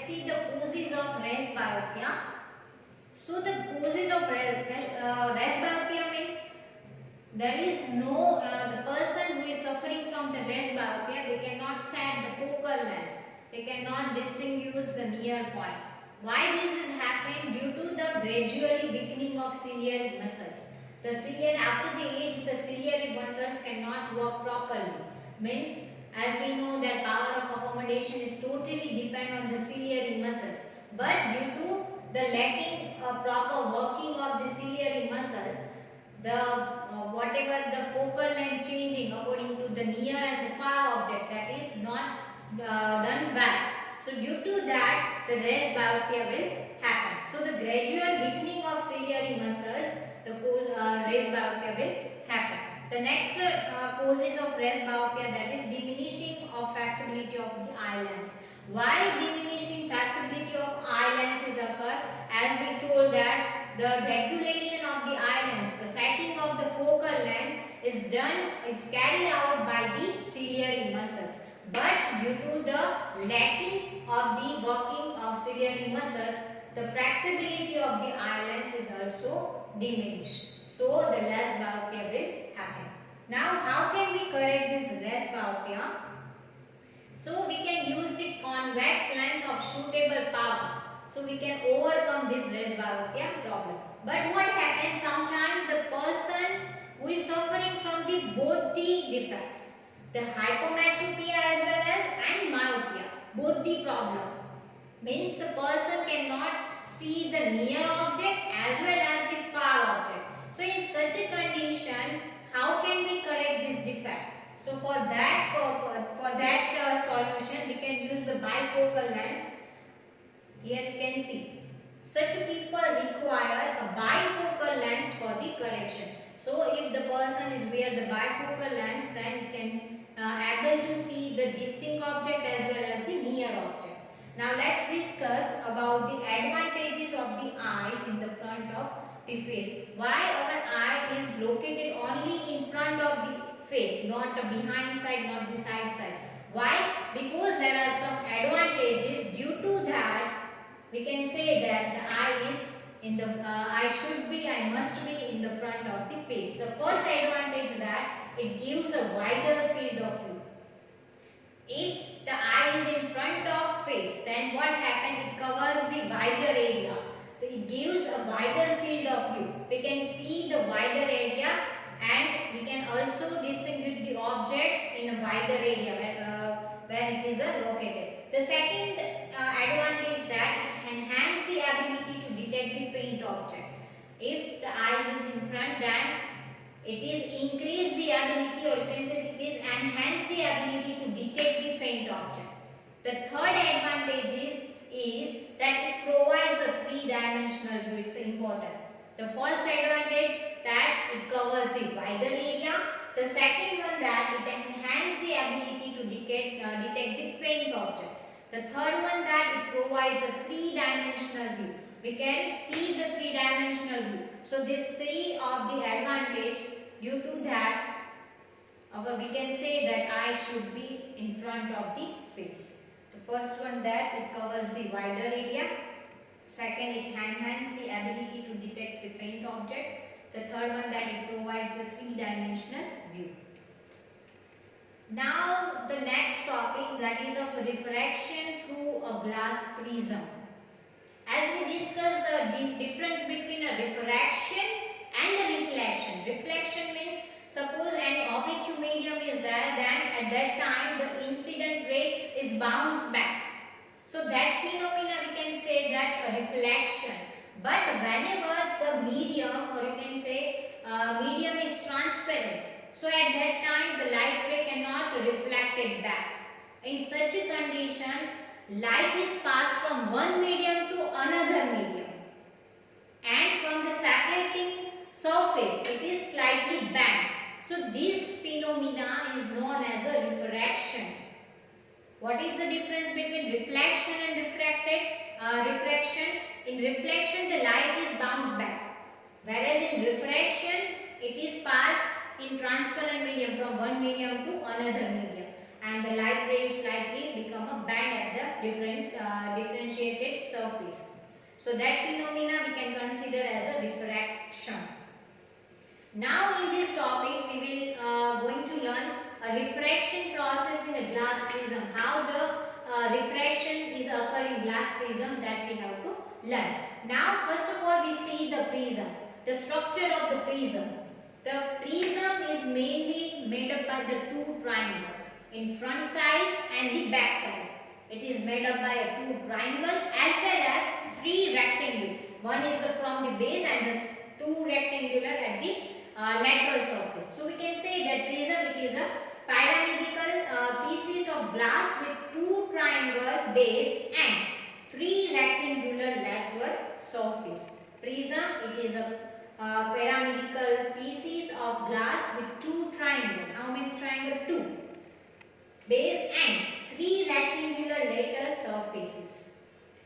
let's see the causes of race myopia. So the causes of race myopia means there is no the person who is suffering from the race myopia, they cannot set the focal length, they cannot distinguish the near point. Why this is happening? Due to the gradually weakening of ciliary muscles. The ciliary, after the age, the ciliary muscles cannot work properly. Means, as we know that power of accommodation is totally depend on the ciliary muscles. But due to the lacking proper working of the ciliary muscles, the whatever the focal length changing according to the near and the far object, that is not done well. So due to that, the race myopia will happen. So the gradual weakening of ciliary muscles, the cause race myopia will happen. The next causes of race myopia, that is diminishing of flexibility of the eye lens. Why diminishing flexibility of eye lenses occur? As we told that the regulation of the eye lens, the setting of the focal length is done, it's carried out by the ciliary muscles. But due to the lacking of the working of ciliary muscles, the flexibility of the eye lens is also diminished. So the race myopia will happen. Now how can we correct this race myopia? So we can use the convex lens of suitable power. So we can overcome this race myopia problem. But what happens sometimes the person who is suffering from the both the defects, the hypometropia as well as and myopia, both the problem, means the person cannot see the near object as well as the far object. So in such a condition, how can we correct this defect? So for that solution, we can use the bifocal lens. Here you can see, such people require a bifocal lens for the correction. So if the person is wear the bifocal lens, then you can able to see the distinct object as well as the near object. Now let's discuss about the advantages of the eyes in the front of the face. Why our eye is located only in front of the face, not the behind side, not the side. Why? Because there are some advantages. Due to that, we can say that the eye is in the I must be in the front of the face. The first advantage that it gives a wider field of view. If the eye is in front of face, then what happens? It covers the wider area. It gives a wider field of view. We can see the wider area and we can also distinguish the object in a wider area where it is located. The second advantage that it enhances the ability to detect the faint object. If the eyes is in front, then it is increase the ability, or you can say it is enhance the ability to detect the faint object. The third advantage is that it provides a three-dimensional view. It's important. The first advantage that it covers the wider area. The second one that it enhances the ability to detect the faint object. The third one that it provides a three-dimensional view. We can see the three-dimensional view. So these three of the advantage. Due to that, we can say that eye should be in front of the face. The first one that it covers the wider area. Second, it enhances the ability to detect the faint object. The third one that it provides the three-dimensional view. Now the next topic, that is of refraction through a glass prism. As we discussed this difference between a refraction and a reflection. Reflection means suppose an opaque medium is there, then at that time the incident ray is bounced back. So that phenomena we can say that a reflection. But whenever the medium, or you can say medium is transparent, so at that time the light ray cannot reflect it back. In such a condition, light is passed from one medium to another medium, and from the separating surface it is slightly bent. So this phenomena is known as a refraction. What is the difference between reflection and refraction? In reflection the light is bounced back, whereas in refraction it is passed in transparent medium from one medium to another medium, and the light rays slightly become a band at the differentiated surface. So that phenomena we can consider as a diffraction. Now in this topic we will going to learn a refraction process in a glass prism. How the refraction is occurring in glass prism, that we have to learn. Now first of all we see the prism, the structure of the prism. The prism is mainly made up by the two triangles in front side and the back side. It is made up by a two triangle as well as three rectangle. One is from the base and the two rectangular at the lateral surface. So we can say that prism, it is a pyramidal pieces of glass with two triangle base and three rectangular lateral surface. Prism, it is a pyramidal pieces of glass with two triangle. How many triangle? Two. Base and three rectangular lateral surfaces.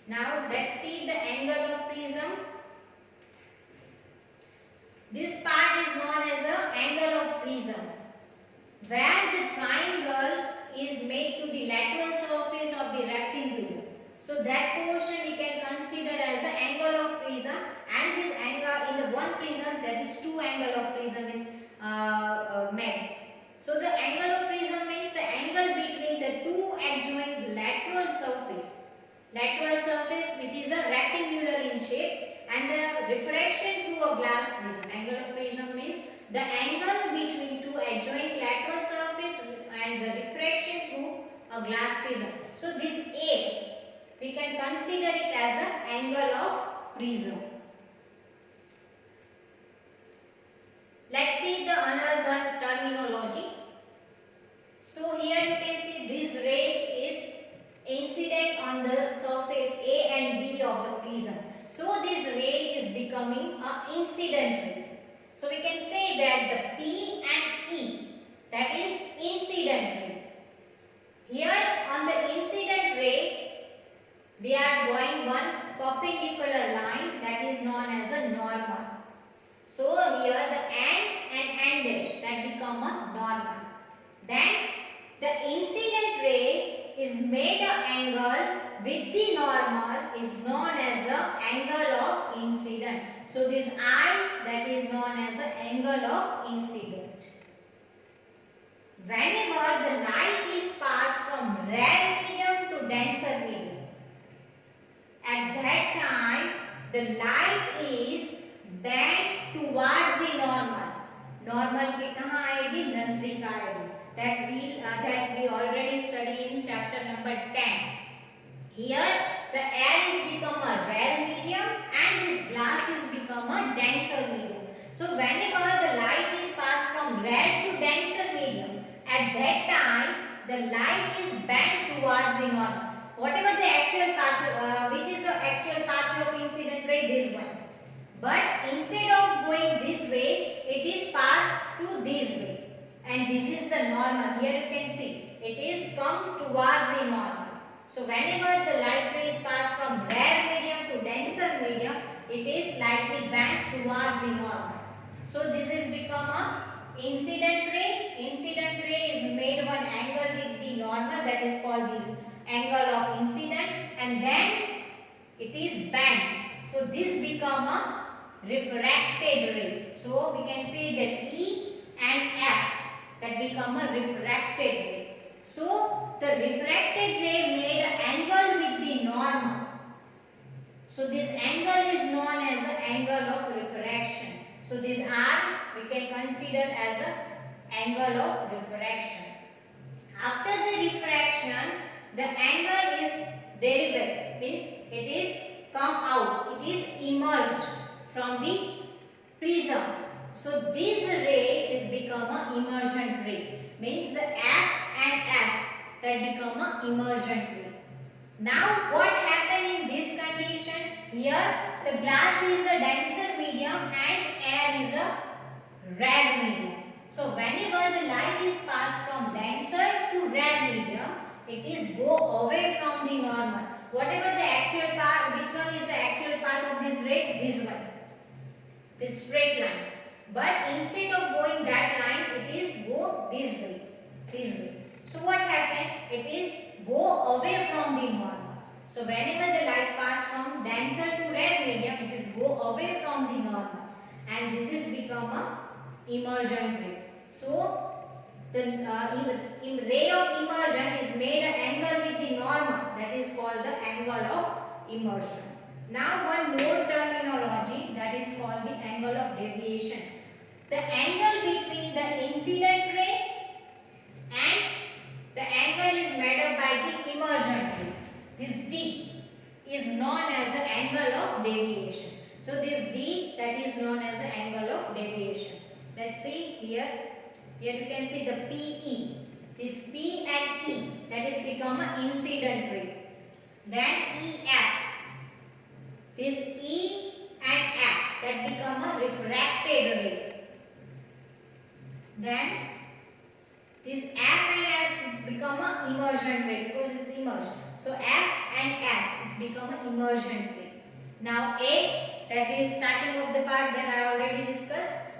Now let's see the angle of prism. This part is known as the angle of prism, where the triangle is made to the lateral surface of the rectangular. So that portion we can consider as the angle of prism, and this angle in the one prism, that is two angle of prism is made. So the angle of prism means the angle between the two adjoining lateral surface. Lateral surface which is a rectangular in shape, and the refraction through a glass prism. Angle of prism means the angle between two adjoining lateral surface and the refraction through a glass prism. So this A, we can consider it as an angle of prism. Let's see the another terminology. So here you can see this ray is incident on the surface A and B of the prism. So this ray is becoming an incident ray. So we can say that the P and E, that is incident ray. Here on the incident ray, we are drawing one perpendicular line that is known as a normal. So here the and dash, that become a normal. Then the incident ray is made an angle with the normal is known as the angle of incident. So this I, that is known as the angle of incident. Whenever the light is passed from rare medium to denser medium, at that time the light is bent towards the normal. Normal के कहाँ आएगी? नजदीक आएगी. That we already studied in chapter number 10. Here the air is become a rare medium and this glass is become a denser medium. So whenever the light is passed from rare to denser medium, at that time the light is bent towards the normal. Whatever the actual path, which is the actual path of incident ray, this one. But instead of going this way, it is passed to this way. And this is the normal. Here you can see it is come towards the normal. So whenever the light ray is passed from rare medium to denser medium, it is slightly bent towards the normal. So this is become a incident ray. Incident ray is made one angle with the normal, that is called the angle of incident, and then it is bent. So this become a refracted ray. So we can say that E and F, that become a refracted ray. So the refracted ray made an angle with the normal. So this angle is known as the angle of refraction. So this R we can consider as an angle of refraction. After the refraction, the angle is derived, means it is come out, it is emerged from the prism. So this ray is become a emergent ray, means the F and S, that become a emergent ray. Now what happened in this condition? Here the glass is a denser medium and air is a rare medium. So whenever the light is passed from denser to rare medium, it is go away from the normal. Whatever the actual path, which one is the actual path of this ray? This one, this straight line. But instead of going that line, it is go this way, this way. So what happened? It is go away from the normal. So whenever the light pass from denser to rare medium, it is go away from the normal, and this is become a immersion ray. So the ray of immersion is made an angle with the normal, that is called the angle of immersion. Now one more terminology, that is called the angle of deviation. The angle between the incident ray and the angle is made up by the immersion ray. This d is known as the angle of deviation. So this d, that is known as the angle of deviation. Let's see here. Here you can see the PE. This P and E, that is become an incident ray. Then EF. This E and F, that become a refracted ray. Then this F and S become a immersion ray because it's immersed. So F and S become an immersion ray. Now A, that is starting of the part that I already discussed.